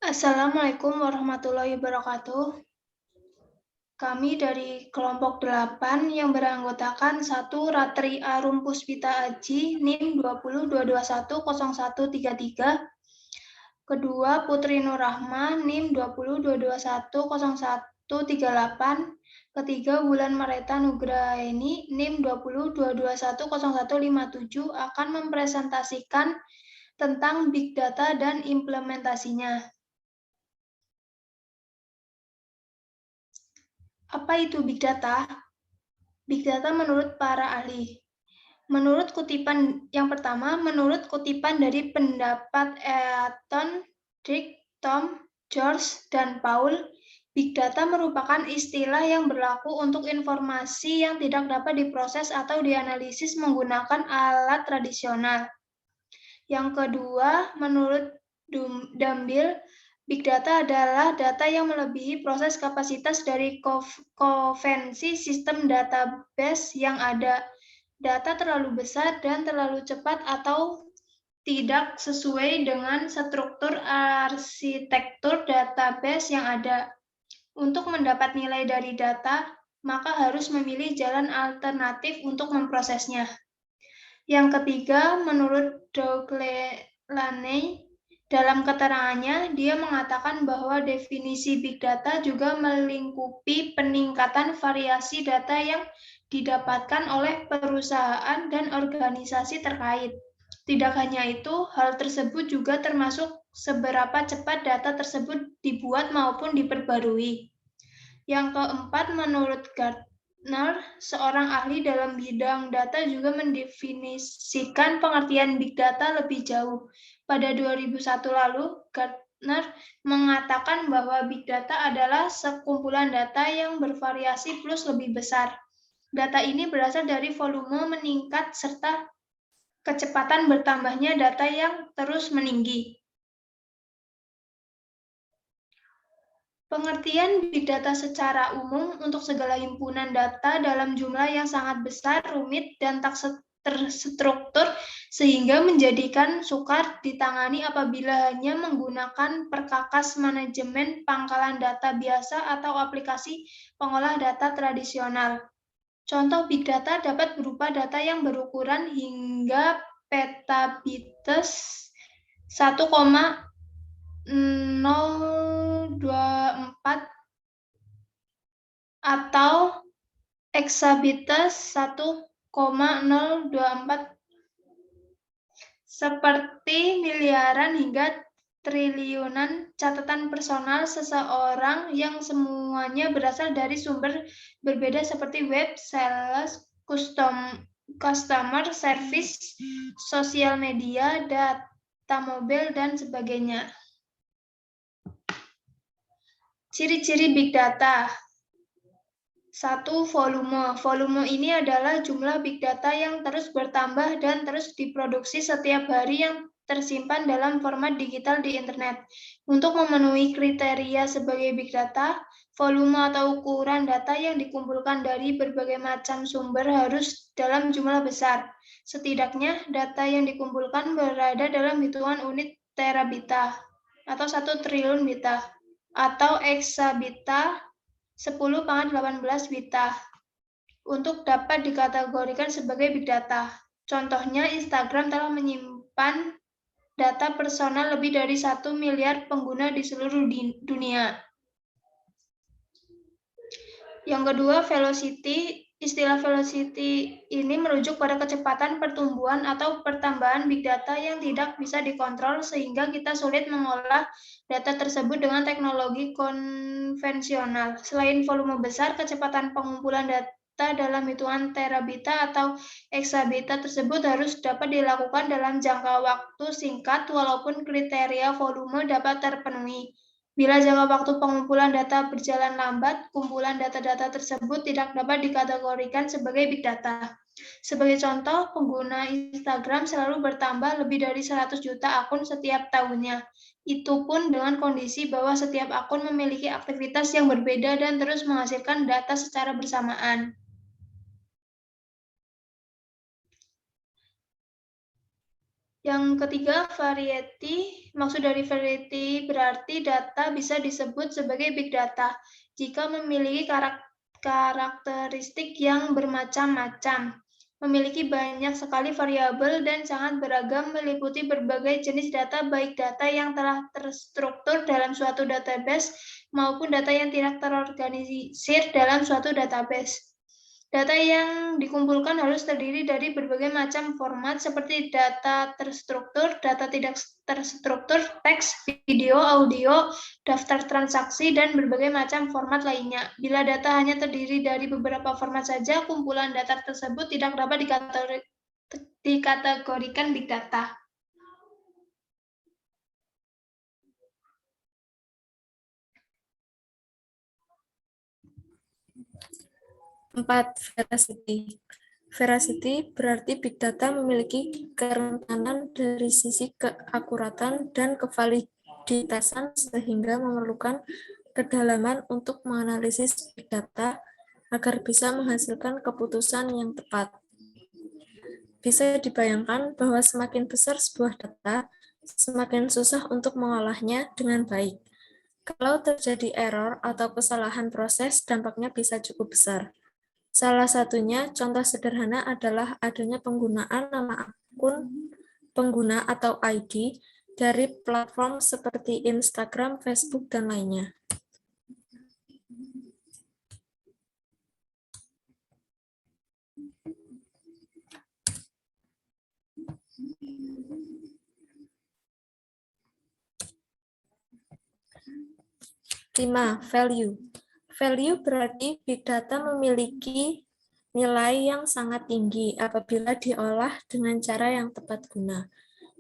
Assalamualaikum warahmatullahi wabarakatuh. Kami dari kelompok 8 yang beranggotakan 1 Ratri Arum Puspita Aji, NIM 2022101333. Kedua Putri Nur Rahma, NIM 2022210138. Ketiga Wulan Mareta Nugraeni, NIM 2022210157 akan mempresentasikan tentang Big Data dan implementasinya. Apa itu Big Data? Big Data menurut para ahli. Menurut kutipan yang pertama, menurut kutipan dari pendapat Eaton, Dick, Tom, George, dan Paul, Big Data merupakan istilah yang berlaku untuk informasi yang tidak dapat diproses atau dianalisis menggunakan alat tradisional. Yang kedua, menurut Dumbil, Big Data adalah data yang melebihi proses kapasitas dari konvensi sistem database yang ada. Data terlalu besar dan terlalu cepat atau tidak sesuai dengan struktur arsitektur database yang ada. Untuk mendapat nilai dari data, maka harus memilih jalan alternatif untuk memprosesnya. Yang ketiga, menurut Doug Laney, dalam keterangannya, dia mengatakan bahwa definisi Big Data juga melingkupi peningkatan variasi data yang didapatkan oleh perusahaan dan organisasi terkait. Tidak hanya itu, hal tersebut juga termasuk seberapa cepat data tersebut dibuat maupun diperbarui. Yang keempat, menurut Gartner, seorang ahli dalam bidang data juga mendefinisikan pengertian Big Data lebih jauh. Pada 2001 lalu, Gartner mengatakan bahwa Big Data adalah sekumpulan data yang bervariasi plus lebih besar. Data ini berasal dari volume meningkat serta kecepatan bertambahnya data yang terus meninggi. Pengertian Big Data secara umum untuk segala himpunan data dalam jumlah yang sangat besar, rumit, dan tak terstruktur sehingga menjadikan sukar ditangani apabila hanya menggunakan perkakas manajemen pangkalan data biasa atau aplikasi pengolah data tradisional. Contoh Big Data dapat berupa data yang berukuran hingga petabytes 1,024 atau exabytes 1,024 seperti miliaran hingga triliunan catatan personal seseorang yang semuanya berasal dari sumber berbeda seperti web, sales, customer service, sosial media, data mobil, dan sebagainya. Ciri-ciri Big Data. 1. Volume. Volume ini adalah jumlah Big Data yang terus bertambah dan terus diproduksi setiap hari yang tersimpan dalam format digital di internet. Untuk memenuhi kriteria sebagai Big Data, volume atau ukuran data yang dikumpulkan dari berbagai macam sumber harus dalam jumlah besar. Setidaknya, data yang dikumpulkan berada dalam hitungan unit terabita atau 1 triliun bita atau exabita 10^18 bita untuk dapat dikategorikan sebagai Big Data. Contohnya, Instagram telah menyimpan data personal lebih dari 1 miliar pengguna di seluruh dunia. Yang kedua, velocity. Istilah velocity ini merujuk pada kecepatan pertumbuhan atau pertambahan Big Data yang tidak bisa dikontrol sehingga kita sulit mengolah data tersebut dengan teknologi konvensional. Selain volume besar, kecepatan pengumpulan data dalam hitungan terabita atau exabita tersebut harus dapat dilakukan dalam jangka waktu singkat walaupun kriteria volume dapat terpenuhi. Bila jangka waktu pengumpulan data berjalan lambat, kumpulan data-data tersebut tidak dapat dikategorikan sebagai Big Data. Sebagai contoh, pengguna Instagram selalu bertambah lebih dari 100 juta akun setiap tahunnya. Itu pun dengan kondisi bahwa setiap akun memiliki aktivitas yang berbeda dan terus menghasilkan data secara bersamaan. Yang ketiga, variety. Maksud dari variety berarti data bisa disebut sebagai big data jika memiliki karakteristik yang bermacam-macam, memiliki banyak sekali variabel dan sangat beragam, meliputi berbagai jenis data, baik data yang telah terstruktur dalam suatu database maupun data yang tidak terorganisir dalam suatu database. Data yang dikumpulkan harus terdiri dari berbagai macam format seperti data terstruktur, data tidak terstruktur, teks, video, audio, daftar transaksi, dan berbagai macam format lainnya. Bila data hanya terdiri dari beberapa format saja, kumpulan data tersebut tidak dapat dikategorikan big data. 4. Veracity. Veracity berarti big data memiliki kerentanan dari sisi keakuratan dan kevaliditasan sehingga memerlukan kedalaman untuk menganalisis big data agar bisa menghasilkan keputusan yang tepat. Bisa dibayangkan bahwa semakin besar sebuah data, semakin susah untuk mengolahnya dengan baik. Kalau terjadi error atau kesalahan proses, dampaknya bisa cukup besar. Salah satunya, contoh sederhana adalah adanya penggunaan nama akun pengguna atau ID dari platform seperti Instagram, Facebook, dan lainnya. Lima, value. Value berarti big data memiliki nilai yang sangat tinggi apabila diolah dengan cara yang tepat guna.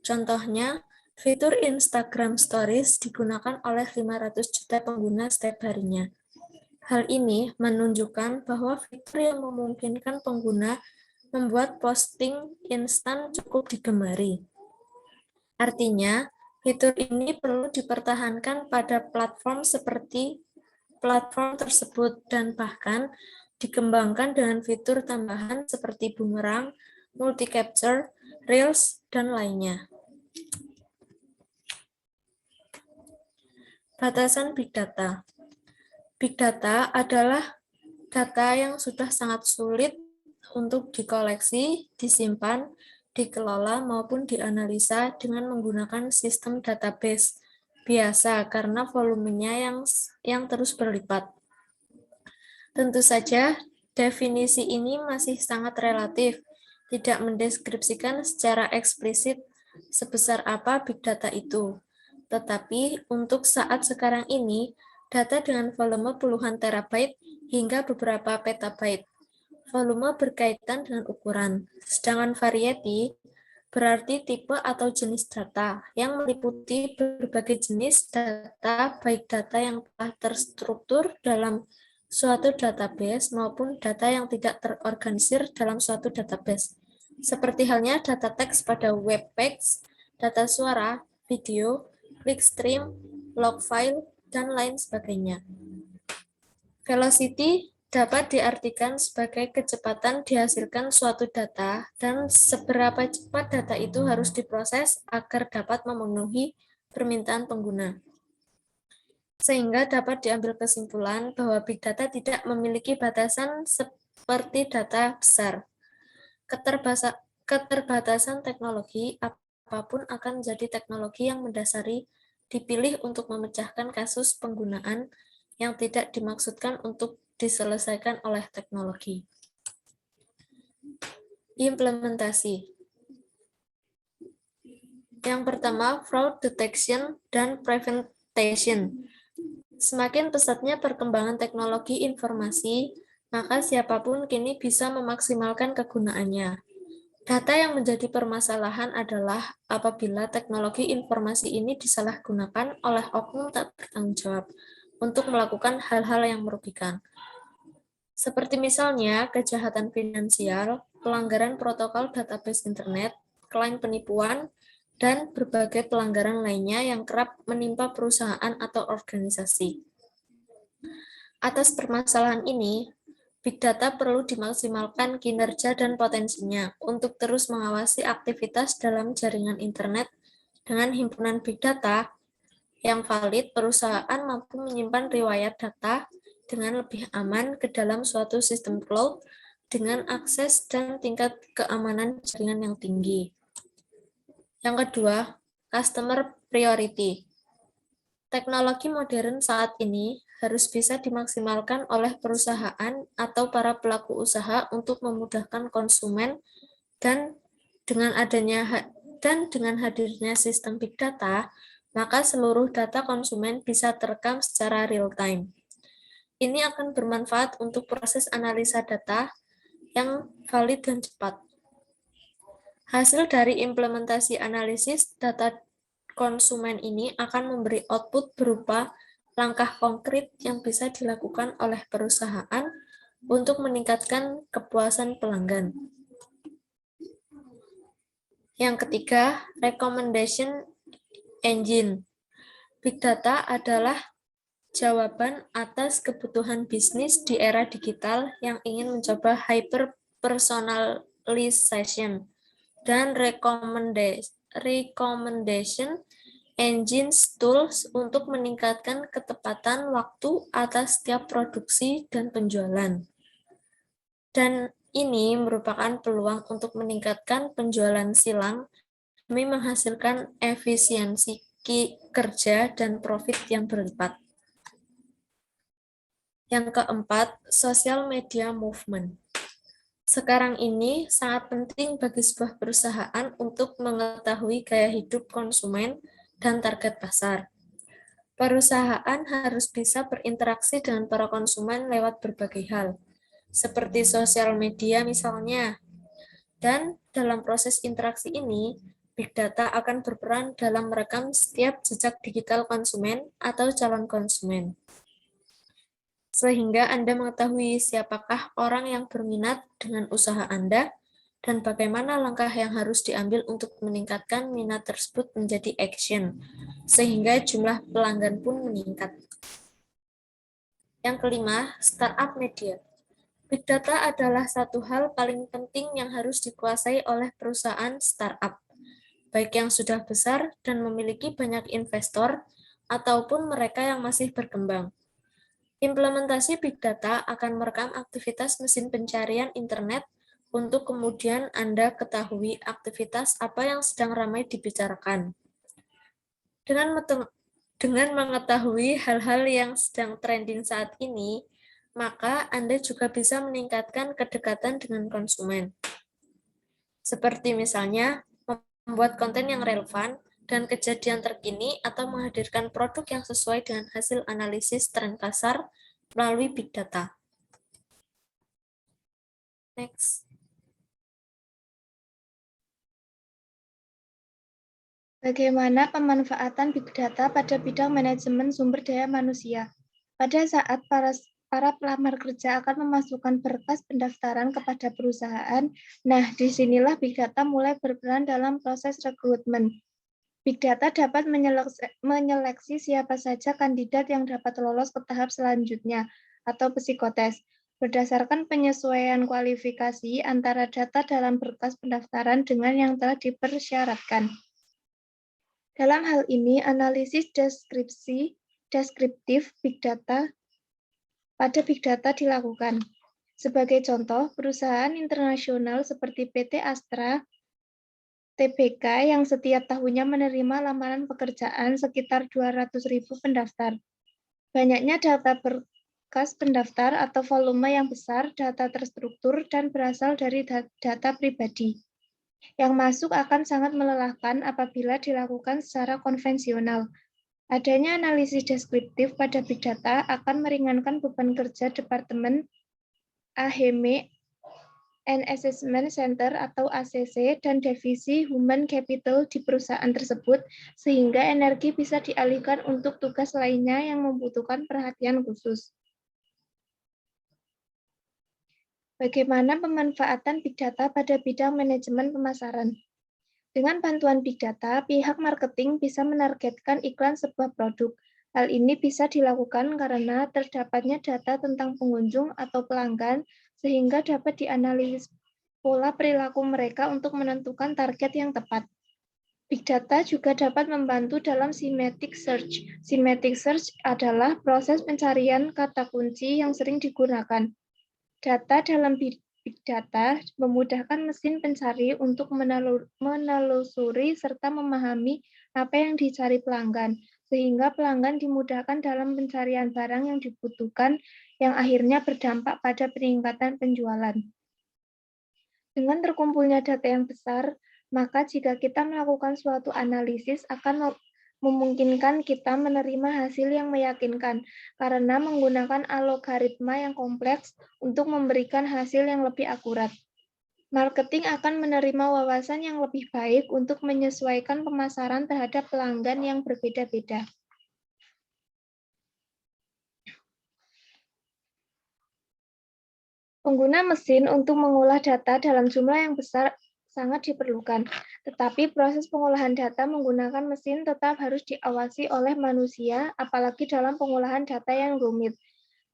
Contohnya, fitur Instagram Stories digunakan oleh 500 juta pengguna setiap harinya. Hal ini menunjukkan bahwa fitur yang memungkinkan pengguna membuat posting instan cukup digemari. Artinya, fitur ini perlu dipertahankan pada platform seperti platform tersebut dan bahkan dikembangkan dengan fitur tambahan seperti boomerang, multi-capture, reels, dan lainnya. Batasan big data. Big data adalah data yang sudah sangat sulit untuk dikoleksi, disimpan, dikelola, maupun dianalisa dengan menggunakan sistem database biasa karena volumenya yang terus berlipat. Tentu saja, definisi ini masih sangat relatif, tidak mendeskripsikan secara eksplisit sebesar apa big data itu. Tetapi untuk saat sekarang ini, data dengan volume puluhan terabyte hingga beberapa petabyte. Volume berkaitan dengan ukuran, sedangkan variety berarti tipe atau jenis data yang meliputi berbagai jenis data, baik data yang telah terstruktur dalam suatu database maupun data yang tidak terorganisir dalam suatu database. Seperti halnya data teks pada web page, data suara, video, clickstream, log file, dan lain sebagainya. Velocity dapat diartikan sebagai kecepatan dihasilkan suatu data dan seberapa cepat data itu harus diproses agar dapat memenuhi permintaan pengguna. Sehingga dapat diambil kesimpulan bahwa big data tidak memiliki batasan seperti data besar. Keterbatasan teknologi apapun akan menjadi teknologi yang mendasari dipilih untuk memecahkan kasus penggunaan yang tidak dimaksudkan untuk diselesaikan oleh teknologi. Implementasi. Yang pertama, fraud detection dan prevention. Semakin pesatnya perkembangan teknologi informasi, maka siapapun kini bisa memaksimalkan kegunaannya. Data yang menjadi permasalahan adalah apabila teknologi informasi ini disalahgunakan oleh oknum tak bertanggung jawab untuk melakukan hal-hal yang merugikan. Seperti misalnya kejahatan finansial, pelanggaran protokol database internet, klaim penipuan, dan berbagai pelanggaran lainnya yang kerap menimpa perusahaan atau organisasi. Atas permasalahan ini, Big Data perlu dimaksimalkan kinerja dan potensinya untuk terus mengawasi aktivitas dalam jaringan internet dengan himpunan Big Data yang valid. Perusahaan mampu menyimpan riwayat data dengan lebih aman ke dalam suatu sistem cloud dengan akses dan tingkat keamanan jaringan yang tinggi. Yang kedua, customer priority. Teknologi modern saat ini harus bisa dimaksimalkan oleh perusahaan atau para pelaku usaha untuk memudahkan konsumen dan dengan hadirnya sistem big data, maka seluruh data konsumen bisa terekam secara real time. Ini akan bermanfaat untuk proses analisa data yang valid dan cepat. Hasil dari implementasi analisis data konsumen ini akan memberi output berupa langkah konkret yang bisa dilakukan oleh perusahaan untuk meningkatkan kepuasan pelanggan. Yang ketiga, recommendation engine. Big data adalah jawaban atas kebutuhan bisnis di era digital yang ingin mencoba hyper-personalization dan recommendation engines tools untuk meningkatkan ketepatan waktu atas setiap produksi dan penjualan. Dan ini merupakan peluang untuk meningkatkan penjualan silang demi menghasilkan efisiensi kerja dan profit yang berlipat. Yang keempat, social media movement. Sekarang ini sangat penting bagi sebuah perusahaan untuk mengetahui gaya hidup konsumen dan target pasar. Perusahaan harus bisa berinteraksi dengan para konsumen lewat berbagai hal, seperti sosial media misalnya. Dan dalam proses interaksi ini, Big Data akan berperan dalam merekam setiap jejak digital konsumen atau calon konsumen, sehingga Anda mengetahui siapakah orang yang berminat dengan usaha Anda dan bagaimana langkah yang harus diambil untuk meningkatkan minat tersebut menjadi action, sehingga jumlah pelanggan pun meningkat. Yang kelima, startup media. Big data adalah satu hal paling penting yang harus dikuasai oleh perusahaan startup, baik yang sudah besar dan memiliki banyak investor, ataupun mereka yang masih berkembang. Implementasi Big Data akan merekam aktivitas mesin pencarian internet untuk kemudian Anda ketahui aktivitas apa yang sedang ramai dibicarakan. Dengan mengetahui hal-hal yang sedang trending saat ini, maka Anda juga bisa meningkatkan kedekatan dengan konsumen. Seperti misalnya, membuat konten yang relevan dan kejadian terkini atau menghadirkan produk yang sesuai dengan hasil analisis tren pasar melalui Big Data. Next. Bagaimana pemanfaatan Big Data pada bidang manajemen sumber daya manusia? Pada saat para pelamar kerja akan memasukkan berkas pendaftaran kepada perusahaan, nah disinilah Big Data mulai berperan dalam proses rekrutmen. Big Data dapat menyeleksi siapa saja kandidat yang dapat lolos ke tahap selanjutnya atau psikotes, berdasarkan penyesuaian kualifikasi antara data dalam berkas pendaftaran dengan yang telah dipersyaratkan. Dalam hal ini, analisis deskriptif Big Data pada Big Data dilakukan. Sebagai contoh, perusahaan internasional seperti PT Astra Tbk yang setiap tahunnya menerima lamaran pekerjaan sekitar 200.000 pendaftar. Banyaknya data berkas pendaftar atau volume yang besar, data terstruktur, dan berasal dari data pribadi. Yang masuk akan sangat melelahkan apabila dilakukan secara konvensional. Adanya analisis deskriptif pada Big Data akan meringankan beban kerja Departemen AHM and Assessment Center atau ACC dan divisi Human Capital di perusahaan tersebut, sehingga energi bisa dialihkan untuk tugas lainnya yang membutuhkan perhatian khusus. Bagaimana pemanfaatan Big Data pada bidang manajemen pemasaran? Dengan bantuan Big Data, pihak marketing bisa menargetkan iklan sebuah produk Hal ini bisa dilakukan karena terdapatnya data tentang pengunjung atau pelanggan sehingga dapat dianalisis pola perilaku mereka untuk menentukan target yang tepat. Big data juga dapat membantu dalam semantic search. Semantic search adalah proses pencarian kata kunci yang sering digunakan. Data dalam big data memudahkan mesin pencari untuk menelusuri serta memahami apa yang dicari pelanggan, sehingga pelanggan dimudahkan dalam pencarian barang yang dibutuhkan, yang akhirnya berdampak pada peningkatan penjualan. Dengan terkumpulnya data yang besar, maka jika kita melakukan suatu analisis akan memungkinkan kita menerima hasil yang meyakinkan karena menggunakan algoritma yang kompleks untuk memberikan hasil yang lebih akurat. Marketing akan menerima wawasan yang lebih baik untuk menyesuaikan pemasaran terhadap pelanggan yang berbeda-beda. Pengguna mesin untuk mengolah data dalam jumlah yang besar sangat diperlukan, tetapi proses pengolahan data menggunakan mesin tetap harus diawasi oleh manusia, apalagi dalam pengolahan data yang rumit.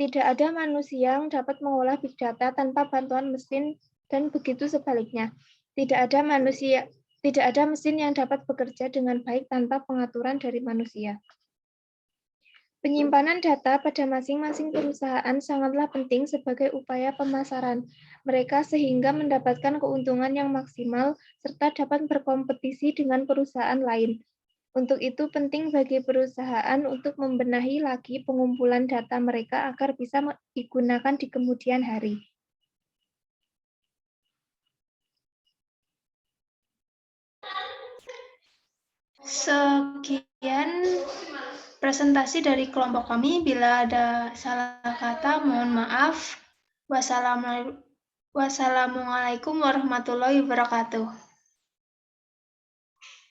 Tidak ada manusia yang dapat mengolah big data tanpa bantuan mesin, dan begitu sebaliknya. Tidak ada mesin yang dapat bekerja dengan baik tanpa pengaturan dari manusia. Penyimpanan data pada masing-masing perusahaan sangatlah penting sebagai upaya pemasaran mereka sehingga mendapatkan keuntungan yang maksimal serta dapat berkompetisi dengan perusahaan lain. Untuk itu penting bagi perusahaan untuk membenahi lagi pengumpulan data mereka agar bisa digunakan di kemudian hari. Sekian presentasi dari kelompok kami. Bila ada salah kata, mohon maaf. Wassalamualaikum warahmatullahi wabarakatuh.